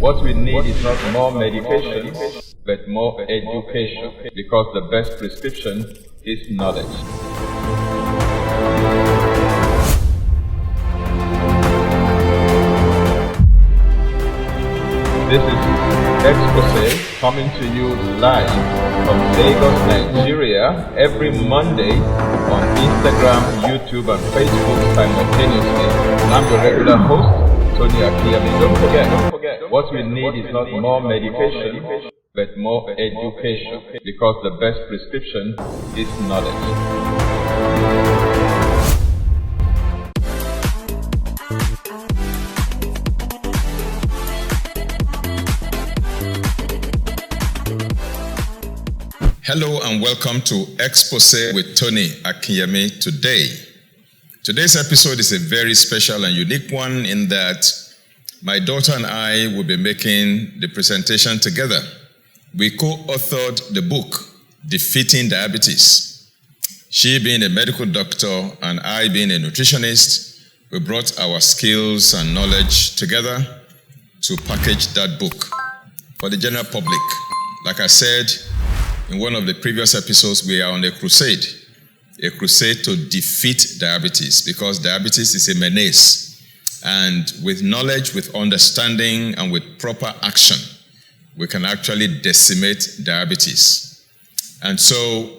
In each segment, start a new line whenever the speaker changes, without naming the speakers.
What we need is not more medication, but more education, because the best prescription is knowledge. This is Exposé, coming to you live from Lagos, Nigeria, every Monday on Instagram, YouTube, and Facebook simultaneously. And I'm your regular host, Tony Akinyemi. Don't forget, what we need is not more medication, but more education, because the best prescription is knowledge.
Hello and welcome to Exposé with Tony Akinyemi today. Today's episode is a very special and unique one in that my daughter and I will be making the presentation together. We co-authored the book, Defeating Diabetes. She being a medical doctor and I being a nutritionist, we brought our skills and knowledge together to package that book for the general public. Like I said, in one of the previous episodes, we are on a crusade to defeat diabetes, because diabetes is a menace. And with knowledge, with understanding, and with proper action, we can actually decimate diabetes. And so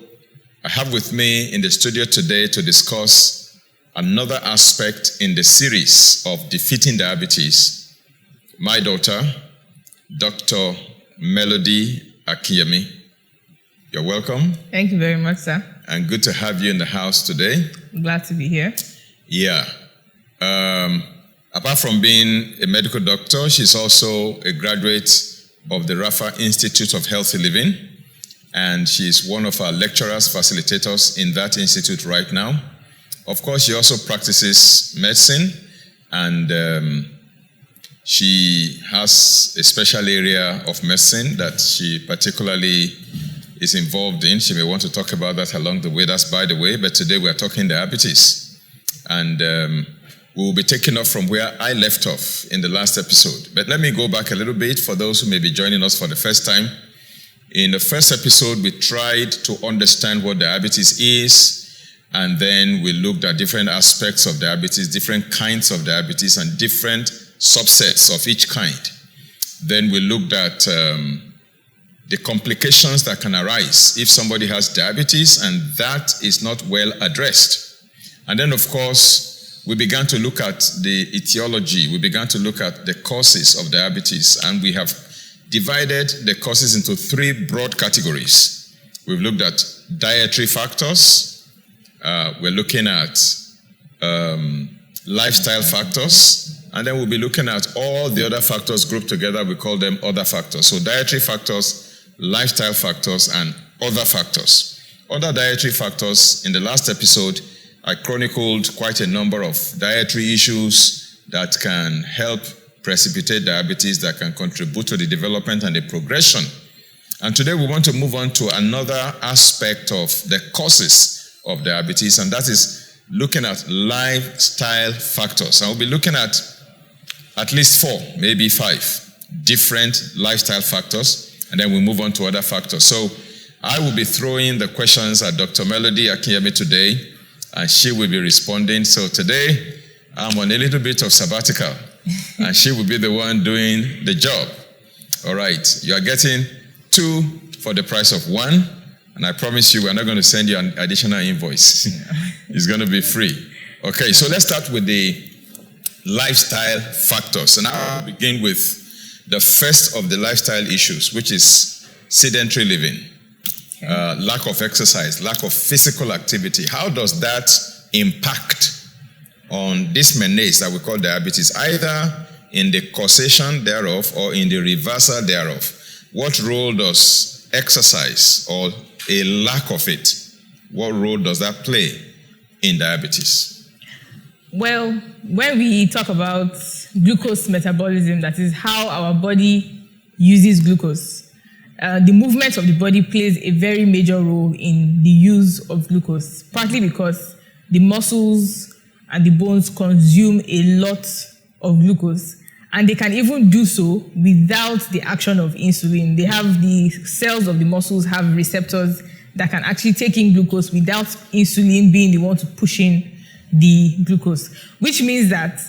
I have with me in the studio today to discuss another aspect in the series of defeating diabetes, my daughter, Dr. Melody Akinyemi. You're welcome.
Thank you very much, sir.
And good to have you in the house today.
Glad to be here.
Yeah. Apart from being a medical doctor, she's also a graduate of the Rafa Institute of Healthy Living. And she's one of our lecturers, facilitators in that institute right now. Of course, she also practices medicine. And she has a special area of medicine that she particularly is involved in. She may want to talk about that along the way. That's by the way. But today we are talking diabetes. And we will be taking off from where I left off in the last episode. But let me go back a little bit for those who may be joining us for the first time. In the first episode, we tried to understand what diabetes is. And then we looked at different aspects of diabetes, different kinds of diabetes, and different subsets of each kind. Then we looked at the complications that can arise if somebody has diabetes and that is not well addressed. And then, of course, we began to look at the etiology. We began to look at the causes of diabetes, and we have divided the causes into three broad categories. We've looked at dietary factors. We're looking at lifestyle factors. And then we'll be looking at all the other factors grouped together. We call them other factors. So dietary factors, lifestyle factors, and other factors. Other dietary factors, in the last episode, I chronicled quite a number of dietary issues that can help precipitate diabetes, that can contribute to the development and the progression. And today we want to move on to another aspect of the causes of diabetes, and that is looking at lifestyle factors. And we'll be looking at least 4, maybe 5 different lifestyle factors, and then we'll move on to other factors. So I will be throwing the questions at Dr. Melody Akinyemi today, and she will be responding. So today, I'm on a little bit of sabbatical, and she will be the one doing the job. All right, you are getting 2 for the price of 1, and I promise you we're not going to send you an additional invoice. It's going to be free. Okay, so let's start with the lifestyle factors. And I'll begin with the first of the lifestyle issues, which is sedentary living, lack of exercise, lack of physical activity. How does that impact on this menace that we call diabetes, either in the causation thereof or in the reversal thereof? What role does exercise or a lack of it, what role does that play in diabetes?
Well, when we talk about glucose metabolism, that is how our body uses glucose, the movement of the body plays a very major role in the use of glucose, partly because the muscles and the bones consume a lot of glucose. And they can even do so without the action of insulin. They have the cells of the muscles have receptors that can actually take in glucose without insulin being the one to push in the glucose. Which means that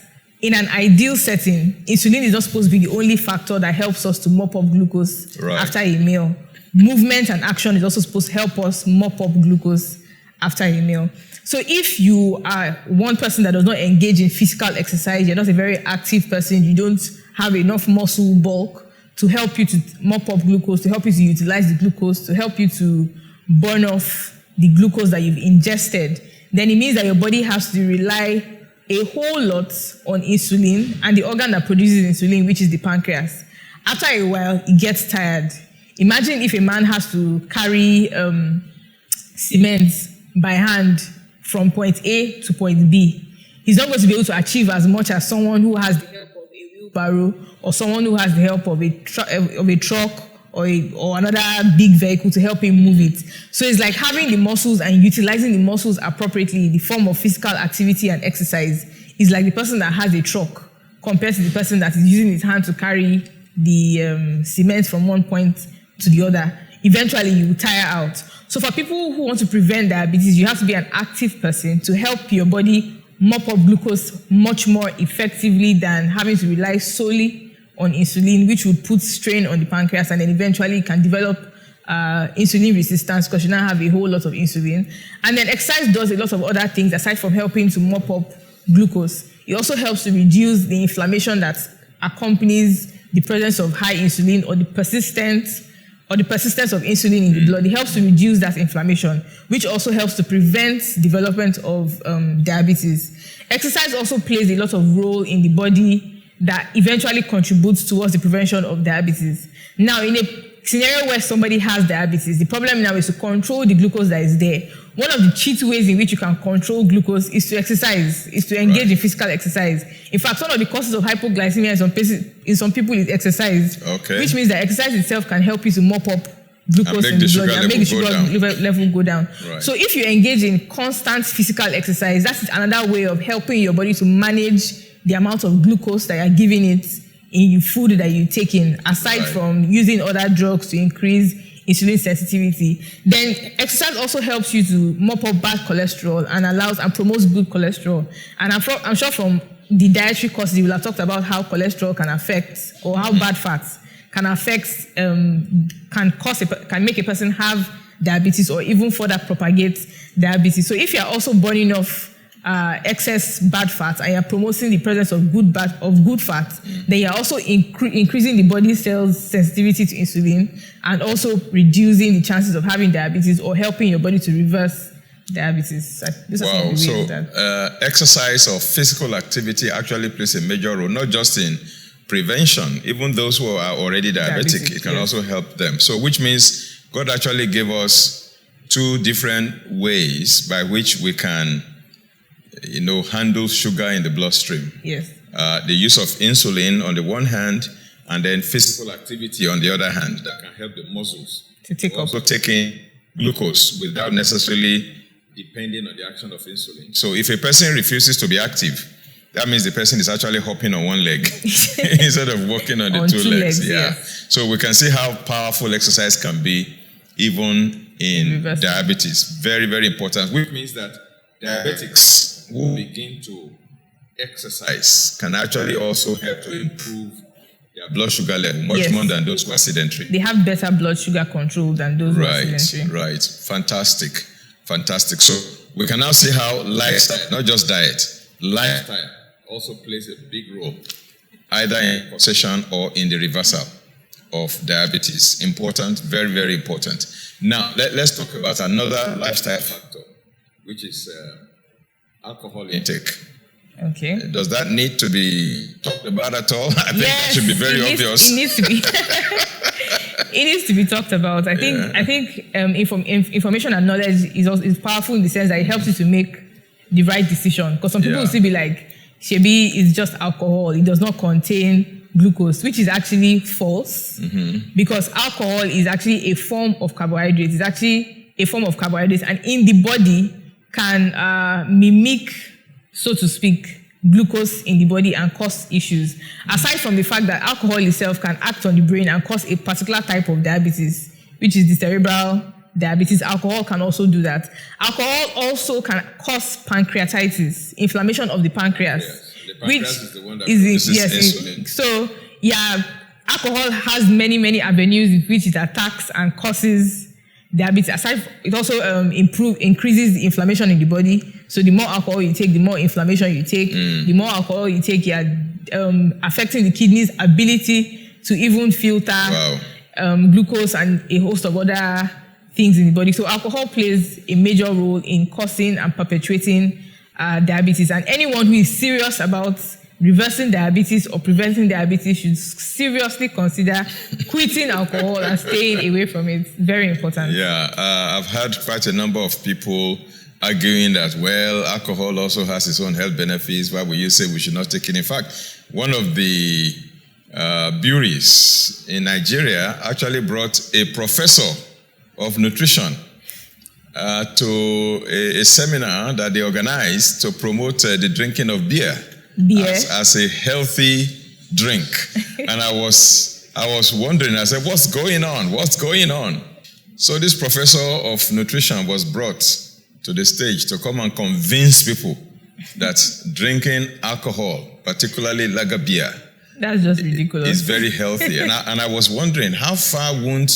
in an ideal setting, insulin is not supposed to be the only factor that helps us to mop up glucose after a meal. Movement and action is also supposed to help us mop up glucose after a meal. So if you are one person that does not engage in physical exercise, you're not a very active person, you don't have enough muscle bulk to help you to mop up glucose, to help you to utilize the glucose, to help you to burn off the glucose that you've ingested, then it means that your body has to rely a whole lot on insulin and the organ that produces insulin, which is the pancreas. After a while, it gets tired. Imagine if a man has to carry cement by hand from point A to point B. He's not going to be able to achieve as much as someone who has the help of a wheelbarrow or someone who has the help of a truck or another big vehicle to help him move it. So it's like having the muscles and utilizing the muscles appropriately in the form of physical activity and exercise is like the person that has a truck compared to the person that is using his hand to carry the cement from one point to the other. Eventually you will tire out. So for people who want to prevent diabetes, you have to be an active person to help your body mop up glucose much more effectively than having to rely solely on insulin, which would put strain on the pancreas and then eventually can develop insulin resistance because you now have a whole lot of insulin. And then exercise does a lot of other things aside from helping to mop up glucose. It also helps to reduce the inflammation that accompanies the presence of high insulin or the persistence of insulin in the blood. It helps to reduce that inflammation, which also helps to prevent development of diabetes. Exercise also plays a lot of role in the body that eventually contributes towards the prevention of diabetes. Now, in a scenario where somebody has diabetes, the problem now is to control the glucose that is there. One of the cheat ways in which you can control glucose is to exercise, is to engage in physical exercise. In fact, one of the causes of hypoglycemia in some people is exercise, which means that exercise itself can help you to mop up glucose in the blood and make the sugar level go down. Right. So if you engage in constant physical exercise, that's another way of helping your body to manage the amount of glucose that you're giving it in the food that you take in, aside from using other drugs to increase insulin sensitivity. Then exercise also helps you to mop up bad cholesterol and allows and promotes good cholesterol. And I'm sure from the dietary courses, you will have talked about how cholesterol can affect, or how bad fats can affect, can make a person have diabetes or even further propagate diabetes. So if you're also burning off excess bad fats and you're promoting the presence of good fats, then you're also increasing the body cells' sensitivity to insulin and also reducing the chances of having diabetes or helping your body to reverse diabetes.
Wow, so exercise or physical activity actually plays a major role, not just in prevention. Even those who are already diabetic, it can also help them. So which means God actually gave us two different ways by which we can handle sugar in the bloodstream.
Yes.
The use of insulin on the one hand, and then physical activity on the other hand that can help the muscles
to take up.
Also taking glucose without necessarily depending on the action of insulin. So if a person refuses to be active, that means the person is actually hopping on one leg instead of walking on the two legs.
Yes.
So we can see how powerful exercise can be even in diabetes. Very, very important. Which means that diabetics who begin to exercise can actually also help to improve their blood sugar level much more than those who are sedentary.
They have better blood sugar control than those who are sedentary.
Right. Fantastic. So we can now see how lifestyle, not just diet, lifestyle also plays a big role, either in possession or in the reversal of diabetes. Important, very, very important. Now, let's talk about another lifestyle factor, which is alcohol intake.
Okay.
Does that need to be talked about at all? I think that should be very obvious.
It needs to be. It needs to be talked about. I think information and knowledge is powerful in the sense that it helps you to make the right decision. Because some people will still be like, Shebi is just alcohol. It does not contain glucose, which is actually false. Because alcohol is actually a form of carbohydrate. It's actually a form of carbohydrates, and in the body can mimic, so to speak, glucose in the body and cause issues. Aside from the fact that alcohol itself can act on the brain and cause a particular type of diabetes, which is the cerebral diabetes, alcohol can also do that. Alcohol also can cause pancreatitis, inflammation of the pancreas.
Yes. The pancreas is the one that
produces
insulin.
So, yeah, alcohol has many avenues in which it attacks and causes diabetes. Aside, it also increases the inflammation in the body. So the more alcohol you take, the more inflammation you take. The more alcohol you take, you're affecting the kidney's ability to even filter glucose and a host of other things in the body. So alcohol plays a major role in causing and perpetuating diabetes. And anyone who is serious about reversing diabetes or preventing diabetes should seriously consider quitting alcohol and staying away from it. Very important.
Yeah, I've heard quite a number of people arguing that, well, alcohol also has its own health benefits. Why would you say we should not take it? In fact, one of the breweries in Nigeria actually brought a professor of nutrition to a seminar that they organized to promote the drinking of beer. As a healthy drink. And I was wondering, I said, what's going on? What's going on? So this professor of nutrition was brought to the stage to come and convince people that drinking alcohol, particularly lager beer,
that's just ridiculous.
Is very healthy. and I was wondering, how far won't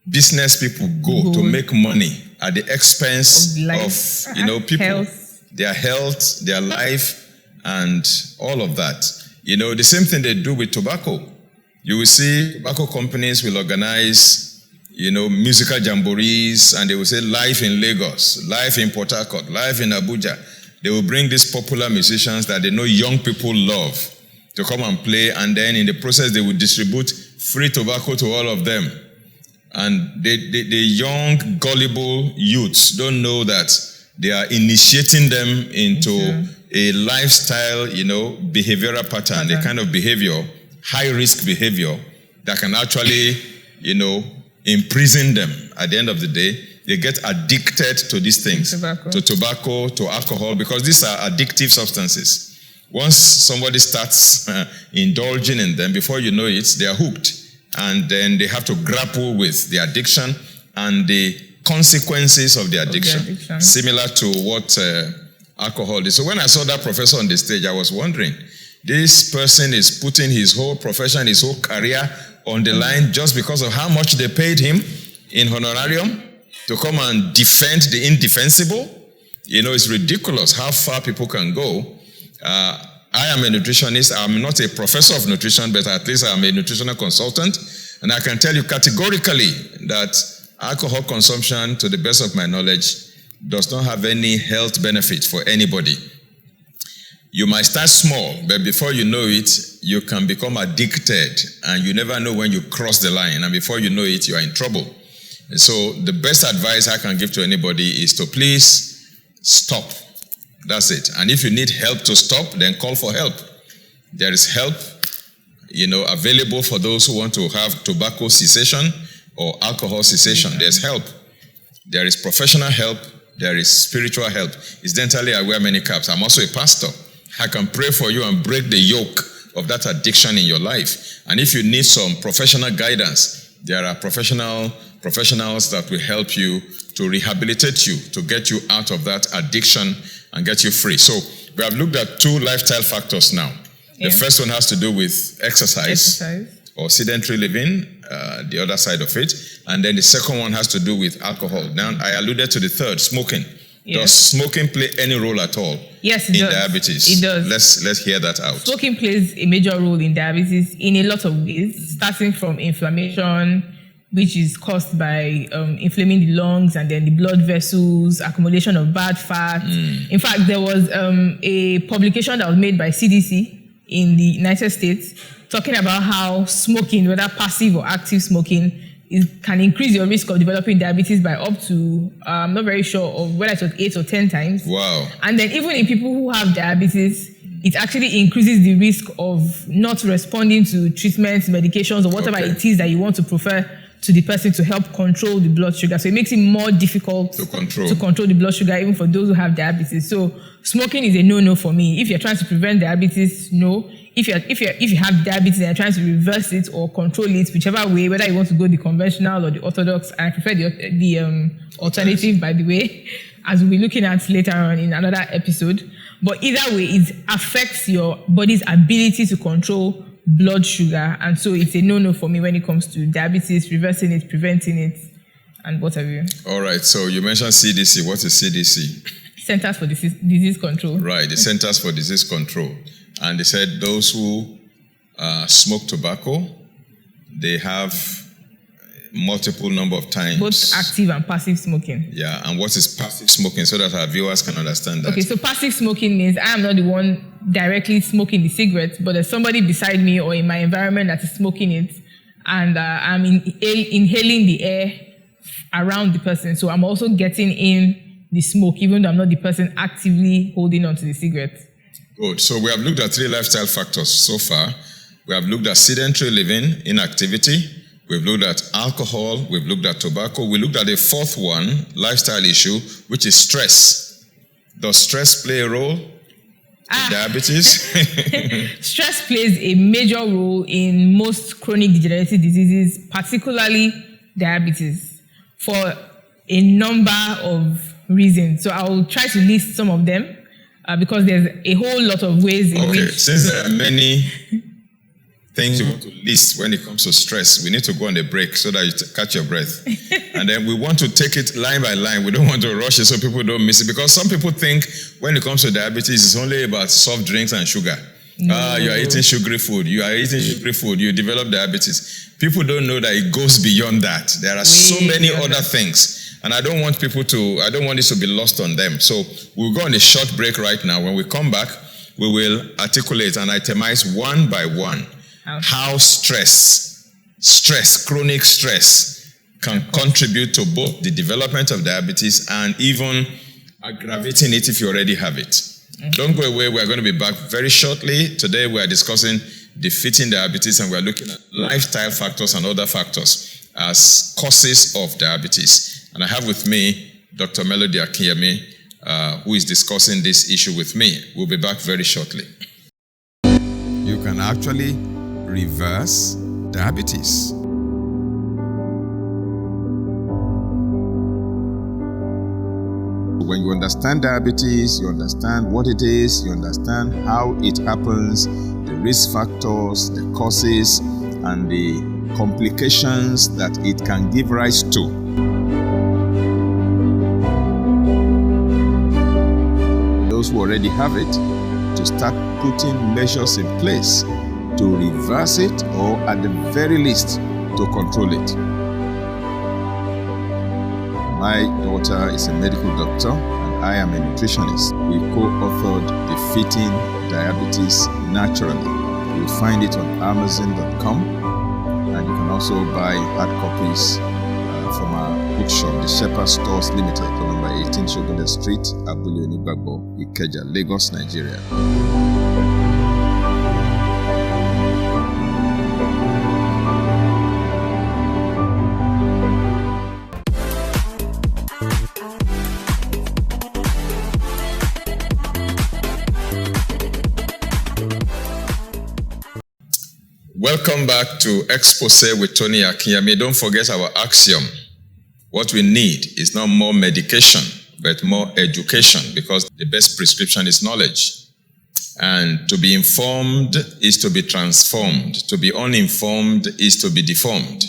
business people go to make money at the expense of people, health. Their health, their life, and all of that. The same thing they do with tobacco. You will see tobacco companies will organize, musical jamborees, and they will say live in Lagos, live in Port Harcourt, live in Abuja. They will bring these popular musicians that they know young people love to come and play, and then in the process they will distribute free tobacco to all of them. And the young, gullible youths don't know that they are initiating them into a lifestyle, behavioral pattern, the kind of behavior, high-risk behavior that can actually, imprison them. At the end of the day, they get addicted to these things, to tobacco, to alcohol, because these are addictive substances. Once somebody starts indulging in them, before you know it, they are hooked. And then they have to grapple with the addiction and the consequences of the addiction. Similar to what alcohol is. So when I saw that professor on the stage, I was wondering, this person is putting his whole profession, his whole career on the line just because of how much they paid him in honorarium to come and defend the indefensible. It's ridiculous how far people can go. I am a nutritionist. I'm not a professor of nutrition, but at least I'm a nutritional consultant. And I can tell you categorically that alcohol consumption, to the best of my knowledge, does not have any health benefit for anybody. You might start small, but before you know it, you can become addicted, and you never know when you cross the line, and before you know it, you are in trouble. And so the best advice I can give to anybody is to please stop. That's it. And if you need help to stop, then call for help. There is help, available for those who want to have tobacco cessation or alcohol cessation. There's help. There is professional help. There is spiritual help. Incidentally, I wear many caps. I'm also a pastor. I can pray for you and break the yoke of that addiction in your life. And if you need some professional guidance, there are professionals that will help you to rehabilitate you, to get you out of that addiction and get you free. So we have looked at 2 lifestyle factors now. Yeah. The first one has to do with exercise. Or sedentary living, the other side of it. And then the second one has to do with alcohol. Now, I alluded to the third, smoking. Yes. Does smoking play any role at all in diabetes?
It does.
Let's hear that out.
Smoking plays a major role in diabetes in a lot of ways, starting from inflammation, which is caused by inflaming the lungs and then the blood vessels, accumulation of bad fat. In fact, there was a publication that was made by CDC in the United States talking about how smoking, whether passive or active smoking, can increase your risk of developing diabetes by up to, I'm not very sure of whether it was 8 or 10 times.
Wow.
And then even in people who have diabetes, it actually increases the risk of not responding to treatments, medications, or whatever it is that you want to prefer to the person to help control the blood sugar. So it makes it more difficult to control the blood sugar, even for those who have diabetes. So smoking is a no-no for me. If you're trying to prevent diabetes, no. If you have diabetes and you're trying to reverse it or control it, whichever way, whether you want to go the conventional or the orthodox, and I prefer the alternative, by the way, as we'll be looking at later on in another episode. But either way, it affects your body's ability to control blood sugar, and so it's a no-no for me when it comes to diabetes, reversing it, preventing it, and what have you.
All right, so you mentioned CDC. What is CDC?
Centers for Disease Control.
Right, the Centers for Disease Control. And they said those who smoke tobacco, they have multiple number of times.
Both active and passive smoking.
Yeah, and what is passive smoking so that our viewers can understand that? Okay,
so passive smoking means I am not the one directly smoking the cigarette, but there's somebody beside me or in my environment that is smoking it, and I'm inhaling the air around the person. So I'm also getting in the smoke, even though I'm not the person actively holding onto the cigarette.
Good. So we have looked at 3 lifestyle factors so far. We have looked at sedentary living, inactivity. We've looked at alcohol. We've looked at tobacco. We looked at a 4th one, lifestyle issue, which is stress. Does stress play a role in diabetes?
Stress plays a major role in most chronic degenerative diseases, particularly diabetes, for a number of reasons. So I will try to list some of them because there's a whole lot of ways in which...
Since there are many things you want to list when it comes to stress, we need to go on a break so that you catch your breath. And then we want to take it line by line. We don't want to rush it so people don't miss it. Because some people think when it comes to diabetes, it's only about soft drinks and sugar. No. You are eating sugary food. You develop diabetes. People don't know that it goes beyond that. There are so many other things. And I don't want this to be lost on them. So we'll go on a short break right now. When we come back, we will articulate and itemize one by one how chronic stress can contribute to both the development of diabetes and even aggravating it if you already have it. Don't go away. We're going to be back very shortly. Today we are discussing defeating diabetes, and we're looking at lifestyle factors and other factors as causes of diabetes. And I have with me Dr. Tony Akinyemi, who is discussing this issue with me. We'll be back very shortly. You can actually reverse diabetes. When you understand diabetes, you understand what it is, you understand how it happens, the risk factors, the causes, and the complications that it can give rise to. Those who already have it, to start putting measures in place to reverse it, or at the very least, to control it. My daughter is a medical doctor and I am a nutritionist. We co-authored Defeating Diabetes Naturally. You'll find it on Amazon.com, and you can also buy hard copies from our bookshop, the Shepherd Stores Limited, on number 18 Shogunde Street, Abule Onibagbo, Ikeja, Lagos, Nigeria. Welcome back to Exposé with Tony Akinyemi. Don't forget our axiom. What we need is not more medication, but more education, because the best prescription is knowledge. And to be informed is to be transformed. To be uninformed is to be deformed.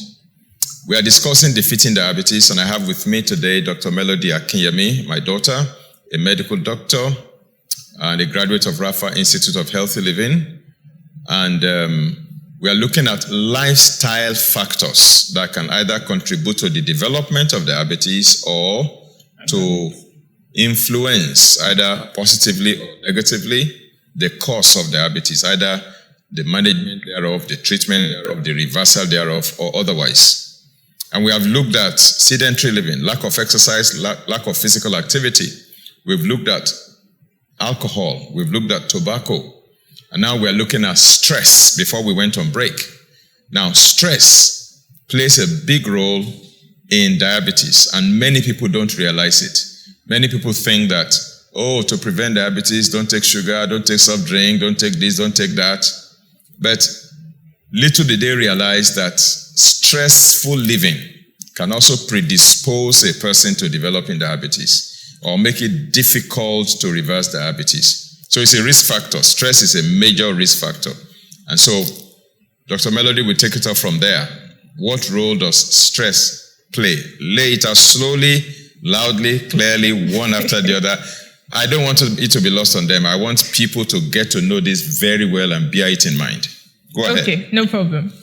We are discussing defeating diabetes, and I have with me today Dr. Tony Akinyemi, my daughter, a medical doctor and a graduate of Rafa Institute of Healthy Living. And we are looking at lifestyle factors that can either contribute to the development of diabetes or to influence, either positively or negatively, the cause of diabetes, either the management thereof, the treatment thereof, the reversal thereof, or otherwise. And we have looked at sedentary living, lack of exercise, lack of physical activity. We've looked at alcohol. We've looked at tobacco. And now we're looking at stress before we went on break. Now, stress plays a big role in diabetes, and many people don't realize it. Many people think that, to prevent diabetes, don't take sugar, don't take soft drink, don't take this, don't take that. But little did they realize that stressful living can also predispose a person to developing diabetes or make it difficult to reverse diabetes. So it's a risk factor. Stress is a major risk factor. And so Dr. Melody will take it off from there. What role does stress play? Lay it out slowly, loudly, clearly, one after the other. I don't want it to be lost on them. I want people to get to know this very well and bear it in mind. Go ahead.
Okay, no problem.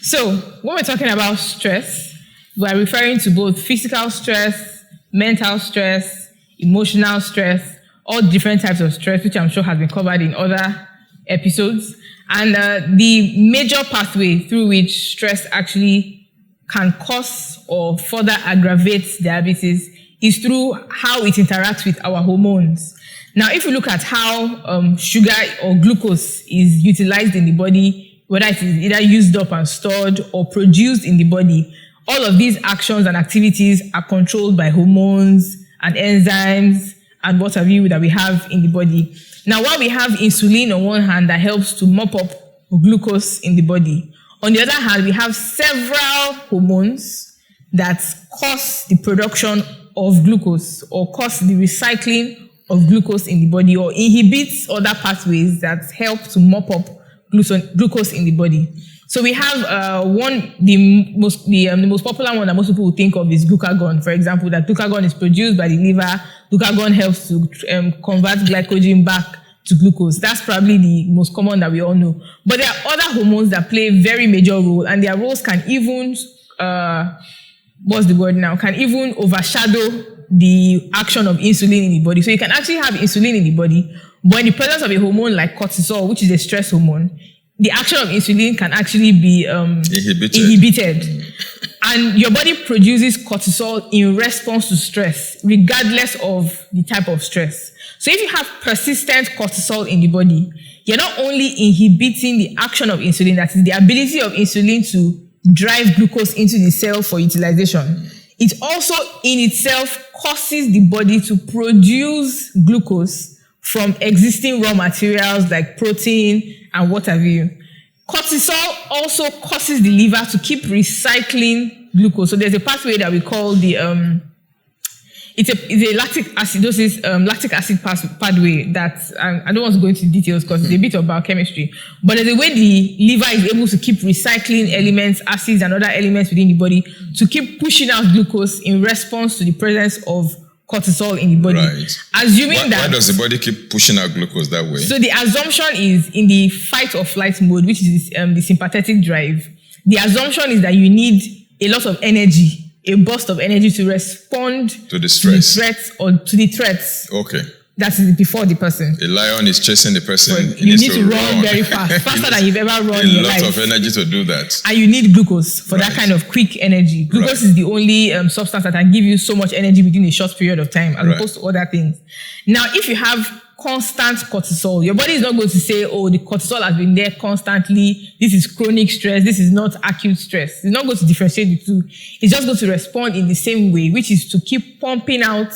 So when we're talking about stress, we're referring to both physical stress, mental stress, emotional stress, all different types of stress, which I'm sure has been covered in other episodes. And the major pathway through which stress actually can cause or further aggravate diabetes is through how it interacts with our hormones. Now, if you look at how sugar or glucose is utilized in the body, whether it is either used up and stored or produced in the body, all of these actions and activities are controlled by hormones and enzymes and what have you that we have in the body. Now, while we have insulin on one hand that helps to mop up glucose in the body, on the other hand, we have several hormones that cause the production of glucose or cause the recycling of glucose in the body or inhibits other pathways that help to mop up glucose in the body. So we have the most popular one that most people will think of is glucagon. For example, that glucagon is produced by the liver. Glucagon helps to convert glycogen back to glucose. That's probably the most common that we all know. But there are other hormones that play a very major role, and their roles can even can even overshadow the action of insulin in the body. So you can actually have insulin in the body, but in the presence of a hormone like cortisol, which is a stress hormone, the action of insulin can actually be inhibited. And your body produces cortisol in response to stress, regardless of the type of stress. So if you have persistent cortisol in the body, you're not only inhibiting the action of insulin, that is the ability of insulin to drive glucose into the cell for utilization. It also in itself causes the body to produce glucose from existing raw materials like protein and what have you. Cortisol also causes the liver to keep recycling glucose. So there's a pathway that we call the it's a lactic acidosis, lactic acid pathway that I don't want to go into details because it's a bit of biochemistry. But there's a way the liver is able to keep recycling elements, acids, and other elements within the body to keep pushing out glucose in response to the presence of cortisol in the body.
Right. Why does the body keep pushing out glucose that way?
So the assumption is in the fight or flight mode, which is the sympathetic drive. The assumption is that you need a lot of energy, a burst of energy to respond
to the stress,
to the threats.
Okay.
That is before the person.
A lion is chasing the person.
You need to run very fast, faster than you've ever run in your life.
A lot of energy to do that.
And you need glucose for that kind of quick energy. Glucose is the only substance that can give you so much energy within a short period of time, as opposed to other things. Now, if you have constant cortisol, your body is not going to say, oh, the cortisol has been there constantly. This is chronic stress. This is not acute stress. It's not going to differentiate the two. It's just going to respond in the same way, which is to keep pumping out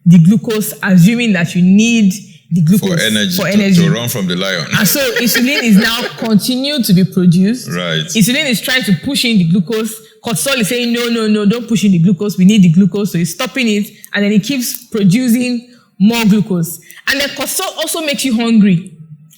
the glucose, assuming that you need the glucose
for energy. To run from the lion.
And so insulin is now continued to be produced.
Right.
Insulin is trying to push in the glucose. Cortisol is saying, no, don't push in the glucose. We need the glucose. So it's stopping it. And then it keeps producing more glucose. And then cortisol also makes you hungry.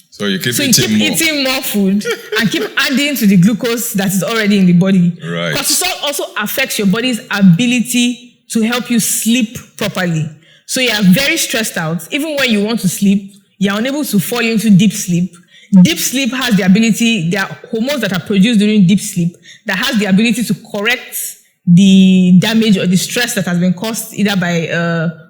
So you keep
eating more food and keep adding to the glucose that is already in the body.
Right.
Cortisol also affects your body's ability to help you sleep properly. So you are very stressed out. Even when you want to sleep, you are unable to fall into deep sleep. Deep sleep has the ability, there are hormones that are produced during deep sleep that has the ability to correct the damage or the stress that has been caused either by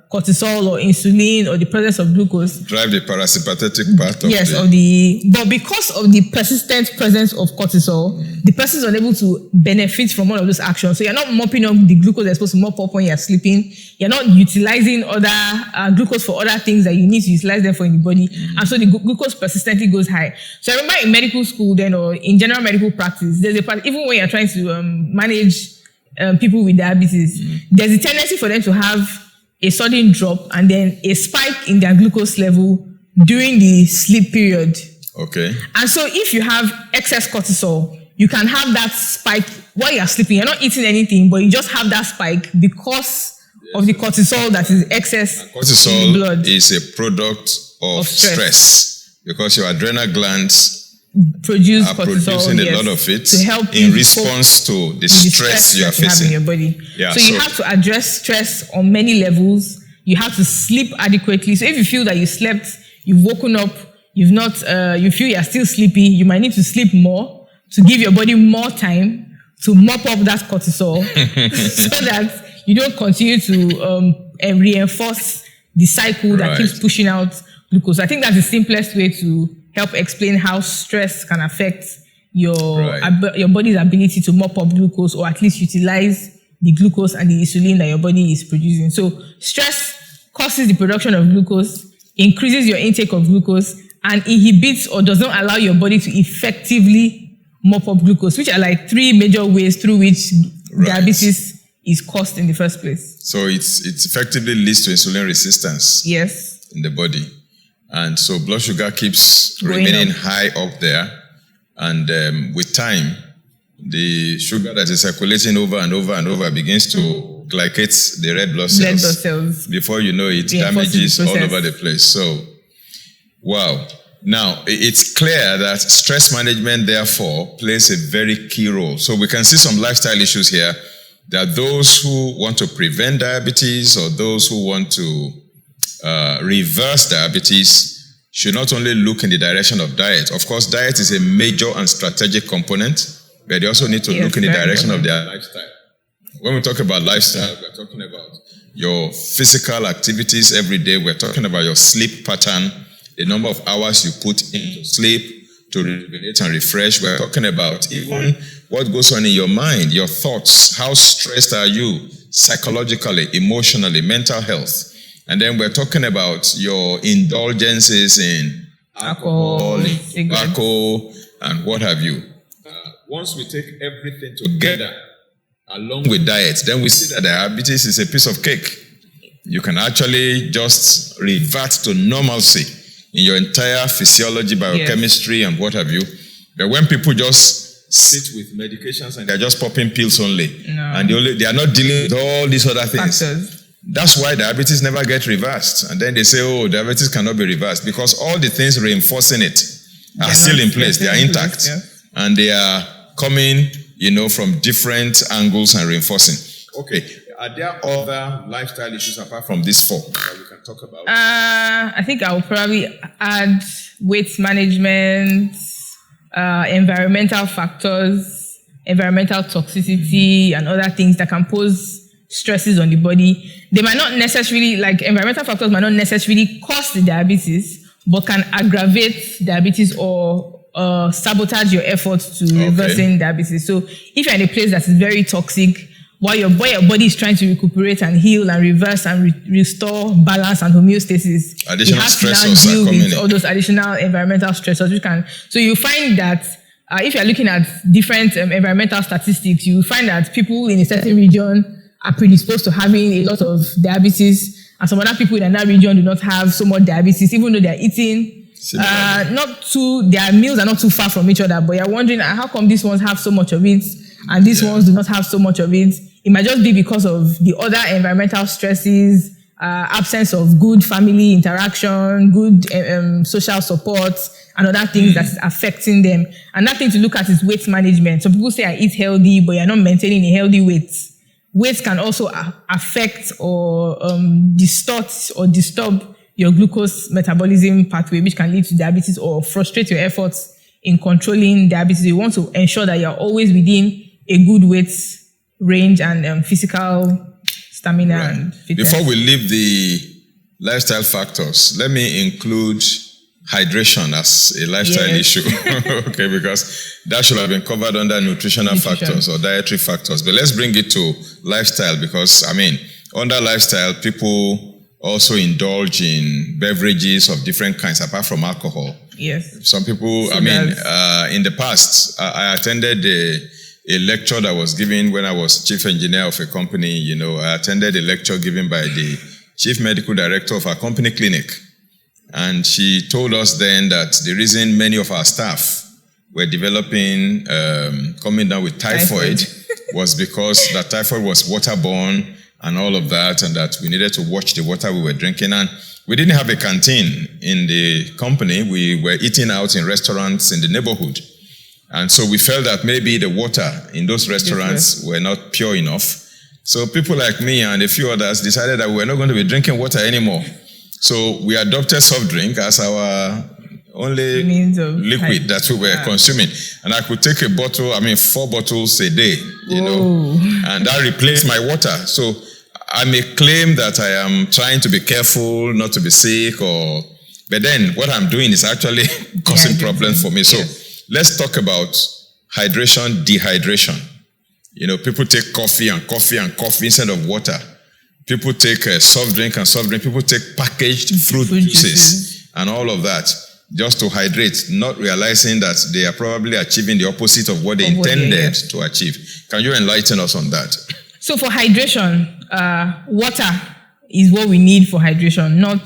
cortisol or insulin or the presence of glucose.
Drive the parasympathetic part of
but because of the persistent presence of cortisol, the person is unable to benefit from all of those actions. So you're not mopping up the glucose you're supposed to mop up when you're sleeping. You're not utilizing other glucose for other things that you need to utilize them for in the body. And so the glucose persistently goes high. So I remember in medical school then, or in general medical practice, there's a part, even when you're trying to manage people with diabetes, there's a tendency for them to have a sudden drop and then a spike in their glucose level during the sleep period.
Okay.
And so if you have excess cortisol, you can have that spike while you're sleeping. You're not eating anything, but you just have that spike because of the cortisol that is excess in the blood.
Cortisol is a product of stress because your adrenal glands
produce
are
cortisol,
producing a lot of it
to help
in response to the stress you are facing
in your body.
Yeah,
so you have to address stress on many levels. You have to sleep adequately. So if you feel that you slept, you've woken up, you've not, you feel you're still sleepy, you might need to sleep more to give your body more time to mop up that cortisol so that you don't continue to reinforce the cycle that keeps pushing out glucose. I think that's the simplest way to help explain how stress can affect your body's ability to mop up glucose, or at least utilize the glucose and the insulin that your body is producing. So stress causes the production of glucose, increases your intake of glucose, and inhibits or does not allow your body to effectively mop up glucose, which are like three major ways through which diabetes is caused in the first place.
So it effectively leads to insulin resistance.
Yes.
In the body. And so blood sugar keeps remaining high up there. And with time, the sugar that is circulating over and over and over begins to glycate the red blood cells. Before you know it, damages all over the place. So, wow. Now, it's clear that stress management, therefore, plays a very key role. So we can see some lifestyle issues here, that those who want to prevent diabetes or those who want to reverse diabetes should not only look in the direction of diet. Of course, diet is a major and strategic component, but they also need to look in the direction of their lifestyle. When we talk about lifestyle, we're talking about your physical activities every day. We're talking about your sleep pattern, the number of hours you put into sleep to rejuvenate and refresh. We're talking about even what goes on in your mind, your thoughts. How stressed are you psychologically, emotionally, mental health? And then we're talking about your indulgences in alcohol, tobacco, and what have you. Once we take everything together, along with diet, then we see that diabetes is a piece of cake. You can actually just revert to normalcy in your entire physiology, biochemistry, and what have you. But when people just sit with medications and they're just popping pills only, and they are not dealing with all these other things, that's why diabetes never gets reversed. And then they say, oh, diabetes cannot be reversed, because all the things reinforcing it are still in place. They are intact. And they are coming, from different angles and reinforcing. Okay. Are there other lifestyle issues apart from these four that we can talk about?
I think I will probably add weight management, environmental factors, environmental toxicity, and other things that can pose stresses on the body. They might not necessarily, environmental factors might not necessarily cause the diabetes, but can aggravate diabetes or sabotage your efforts to reversing diabetes. So if you're in a place that is very toxic, while your body is trying to recuperate and heal and reverse and restore balance and homeostasis,
additional
you have to now deal with all those additional environmental stressors. So you find that if you're looking at different environmental statistics, you find that people in a certain region are predisposed to having a lot of diabetes, and some other people in that region do not have so much diabetes, even though they're eating their meals are not too far from each other, but you're wondering how come these ones have so much of it and these ones do not have so much of it. It might just be because of the other environmental stresses, absence of good family interaction, good social support, and other things that's affecting them. Another thing to look at is weight management. Some people say I eat healthy, but you're not maintaining a healthy weight. Weight can also affect or distort or disturb your glucose metabolism pathway, which can lead to diabetes or frustrate your efforts in controlling diabetes. You want to ensure that you're always within a good weight range and physical stamina and fitness.
Before we leave the lifestyle factors, let me include hydration as a lifestyle issue. Okay, because that should have been covered under nutritional factors or dietary factors. But let's bring it to lifestyle because, under lifestyle, people also indulge in beverages of different kinds apart from alcohol.
Yes.
Some people, in the past, I attended a lecture that was given when I was chief engineer of a company. I attended a lecture given by the chief medical director of our company clinic. And she told us then that the reason many of our staff were developing, coming down with typhoid was because that typhoid was waterborne and all of that, and that we needed to watch the water we were drinking. And we didn't have a canteen in the company. We were eating out in restaurants in the neighborhood. And so we felt that maybe the water in those restaurants were not pure enough. So people like me and a few others decided that we were not going to be drinking water anymore. So we adopted soft drink as our only liquid that we were consuming. And I could take a bottle, 4 bottles a day, and that replaced my water. So I may claim that I am trying to be careful, not to be sick, but then what I'm doing is actually causing problems for me. So let's talk about hydration, dehydration. People take coffee and coffee and coffee instead of water. People take soft drink and soft drink. People take packaged fruit juices and all of that just to hydrate, not realizing that they are probably achieving the opposite of what they intended to achieve. Can you enlighten us on that? So
for hydration, water is what we need for hydration, not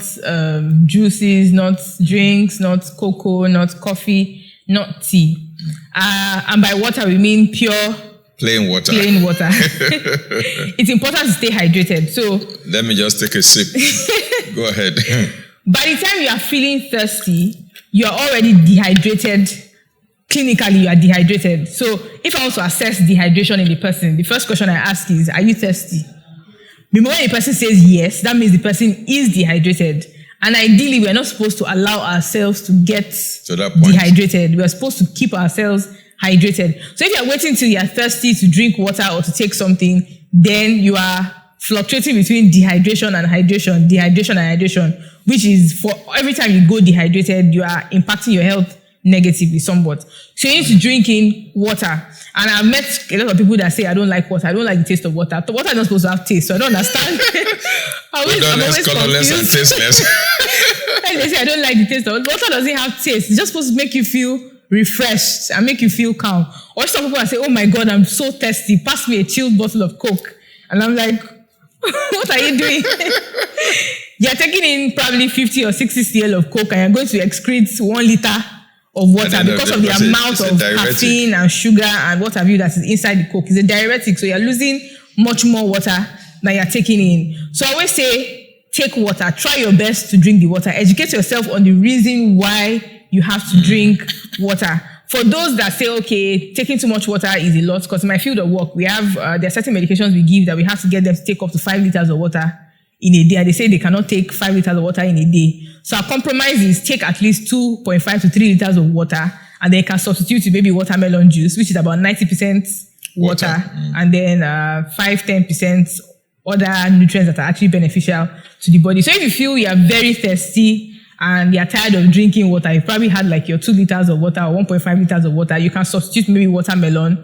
juices, not drinks, not cocoa, not coffee, not tea. And by water, we mean pure plain water. It's important to stay hydrated. So
let me just take a sip. Go ahead.
By the time you are feeling thirsty, you are already dehydrated. Clinically, you are dehydrated. So if I want to assess dehydration in the person, the first question I ask is, are you thirsty? The moment a person says yes, that means the person is dehydrated. And ideally, we are not supposed to allow ourselves to get dehydrated. We are supposed to keep ourselves hydrated. So if you are waiting till you are thirsty to drink water or to take something, then you are fluctuating between dehydration and hydration, which is for every time you go dehydrated, you are impacting your health negatively somewhat. So you need to drink in water. And I've met a lot of people that say, I don't like water. I don't like the taste of water. Water is not supposed to have taste, so I don't understand. I'm always
colorless and tasteless.
And they say, I don't like the taste of water. Water doesn't have taste. It's just supposed to make you feel refreshed and make you feel calm. Or some people say, oh my God, I'm so thirsty. Pass me a chilled bottle of Coke. And I'm like, what are you doing? You're taking in probably 50 or 60 cl of Coke and you're going to excrete 1 liter of water because of the amount of caffeine and sugar and what have you that is inside the Coke. It's a diuretic, so you're losing much more water than you're taking in. So I always say, take water. Try your best to drink the water. Educate yourself on the reason why you have to drink water. For those that say, okay, taking too much water is a lot, because in my field of work, we have, there are certain medications we give that we have to get them to take up to 5 liters of water in a day. And they say they cannot take 5 liters of water in a day. So our compromise is take at least 2.5 to 3 liters of water, and they can substitute with maybe watermelon juice, which is about 90% water, and then 5-10% other nutrients that are actually beneficial to the body. So if you feel you are very thirsty, and you're tired of drinking water, you probably had like your 2 liters of water or 1.5 liters of water, you can substitute maybe watermelon,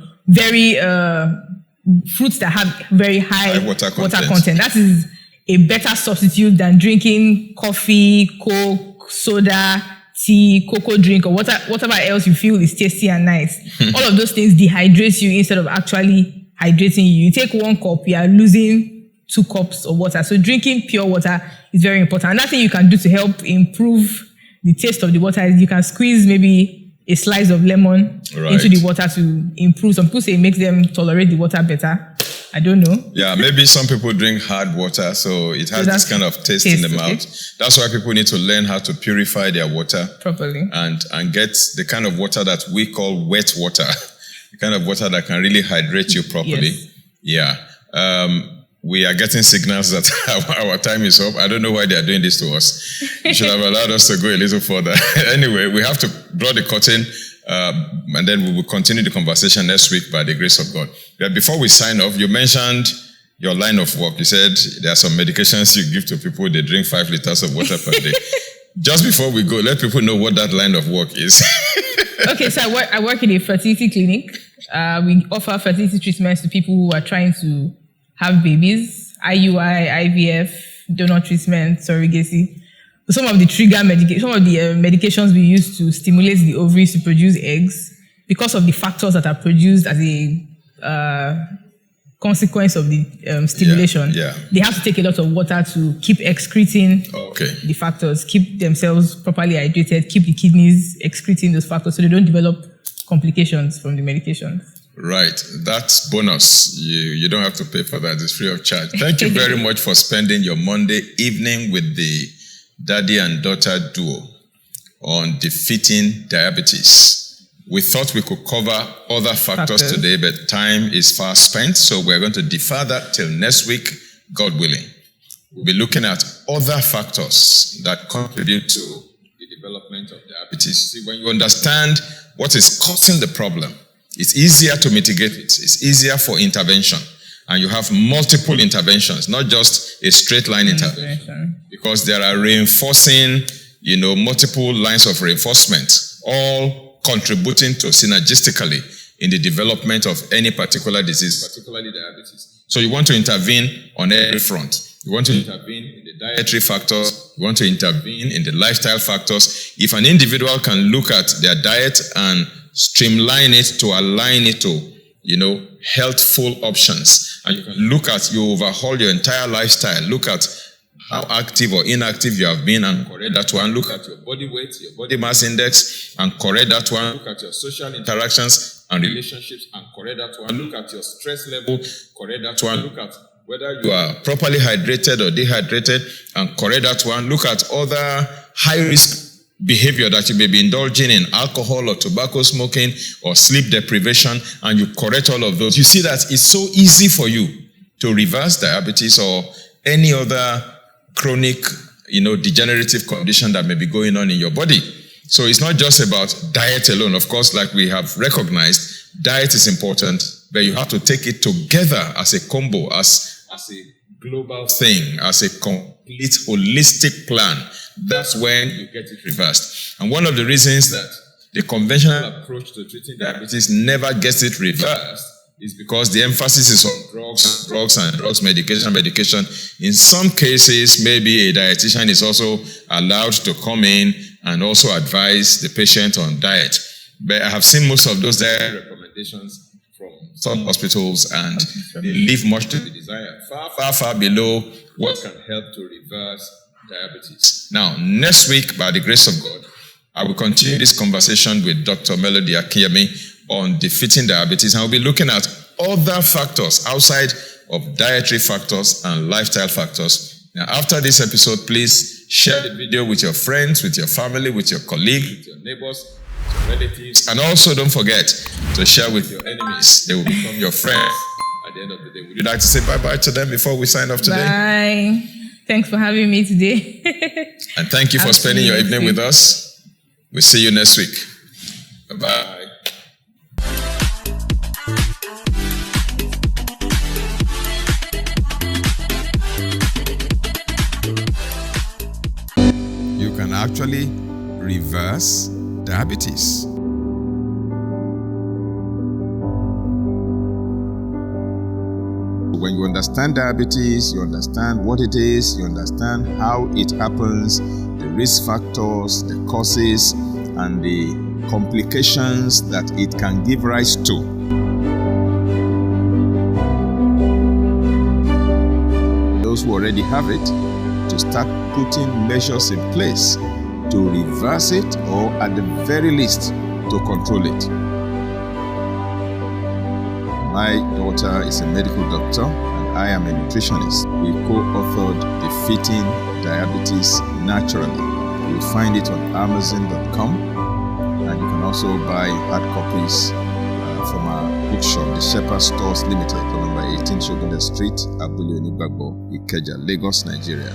fruits that have very high water content. That is a better substitute than drinking coffee, Coke, soda, tea, cocoa drink, or whatever else you feel is tasty and nice. All of those things dehydrate you instead of actually hydrating you. You take 1 cup, you are losing 2 cups of water. So drinking pure water is very important. Another thing you can do to help improve the taste of the water is you can squeeze maybe a slice of lemon into the water to improve. Some people say it makes them tolerate the water better. I don't know. Yeah, maybe some people drink hard water, so it has this kind of taste in the mouth. That's why people need to learn how to purify their water properly and get the kind of water that we call wet water, the kind of water that can really hydrate you properly. Yes. Yeah. We are getting signals that our time is up. I don't know why they are doing this to us. You should have allowed us to go a little further. Anyway, we have to draw the curtain, and then we will continue the conversation next week by the grace of God. But before we sign off, you mentioned
your line of work. You said there are some medications you give to people, they drink 5 liters of water per day. Just before we go, let people know what that line of work is.
Okay, so I work in a fertility clinic. We offer fertility treatments to people who are trying to have babies, IUI, IVF, donor treatment, surrogacy. Some of the medications we use to stimulate the ovaries to produce eggs, because of the factors that are produced as a consequence of the stimulation, they have to take a lot of water to keep excreting the factors, keep themselves properly hydrated, keep the kidneys excreting those factors so they don't develop complications from the medications.
Right. That's bonus. You don't have to pay for that. It's free of charge. Thank you very much for spending your Monday evening with the daddy and daughter duo on defeating diabetes. We thought we could cover other factors today, but time is fast spent, so we're going to defer that till next week, God willing. We'll be looking at other factors that contribute to the development of diabetes. See, when you understand what is causing the problem, it's easier to mitigate it. It's easier for intervention. And you have multiple interventions, not just a straight line intervention. Because there are reinforcing, multiple lines of reinforcement, all contributing to synergistically in the development of any particular disease, particularly diabetes. So you want to intervene on every front. You want to intervene in the dietary factors. You want to intervene in the lifestyle factors. If an individual can look at their diet and streamline it to align it to, healthful options, and you can overhaul your entire lifestyle, look at how active or inactive you have been and correct that one, look at your body weight, your body mass index and correct that one, look at your social interactions and relationships and correct that one, look at your stress level, correct that one, look at whether you are properly hydrated or dehydrated and correct that one, look at other high-risk behavior that you may be indulging in, alcohol or tobacco smoking or sleep deprivation, and you correct all of those. You see that it's so easy for you to reverse diabetes or any other chronic, degenerative condition that may be going on in your body. So it's not just about diet alone. Of course, like we have recognized, diet is important, but you have to take it together as a combo, as a global thing, as a complete holistic plan. That's when you get it reversed. And one of the reasons that the conventional approach to treating diabetes never gets it reversed is because the emphasis is on drugs, medication. In some cases, maybe a dietitian is also allowed to come in and also advise the patient on diet. But I have seen most of those diet recommendations from some hospitals, and they leave much to be desired, far below what can help to reverse diabetes. Now, next week, by the grace of God, I will continue this conversation with Dr. Tony Akinyemi on defeating diabetes, and we'll be looking at other factors outside of dietary factors and lifestyle factors. Now, after this episode, please share the video with your friends, with your family, with your colleagues, with your neighbors, with your relatives, and also don't forget to share with your enemies. They will become your friends at the end of the day. Would you like to say bye-bye to them before we sign off today?
Bye. Thanks for having me today.
And thank you for spending your evening with us. We'll see you next week. Bye-bye. You can actually reverse diabetes. When you understand diabetes, you understand what it is, you understand how it happens, the risk factors, the causes, and the complications that it can give rise to. Those who already have it, to start putting measures in place to reverse it, or at the very least, to control it. My daughter is a medical doctor and I am a nutritionist. We co-authored Defeating Diabetes Naturally. You'll find it on Amazon.com, and you can also buy hard copies from our bookshop, the Shepherd Stores Limited, on number 18 Shogunde Street, Abule Onibagbo, Ikeja, Lagos, Nigeria.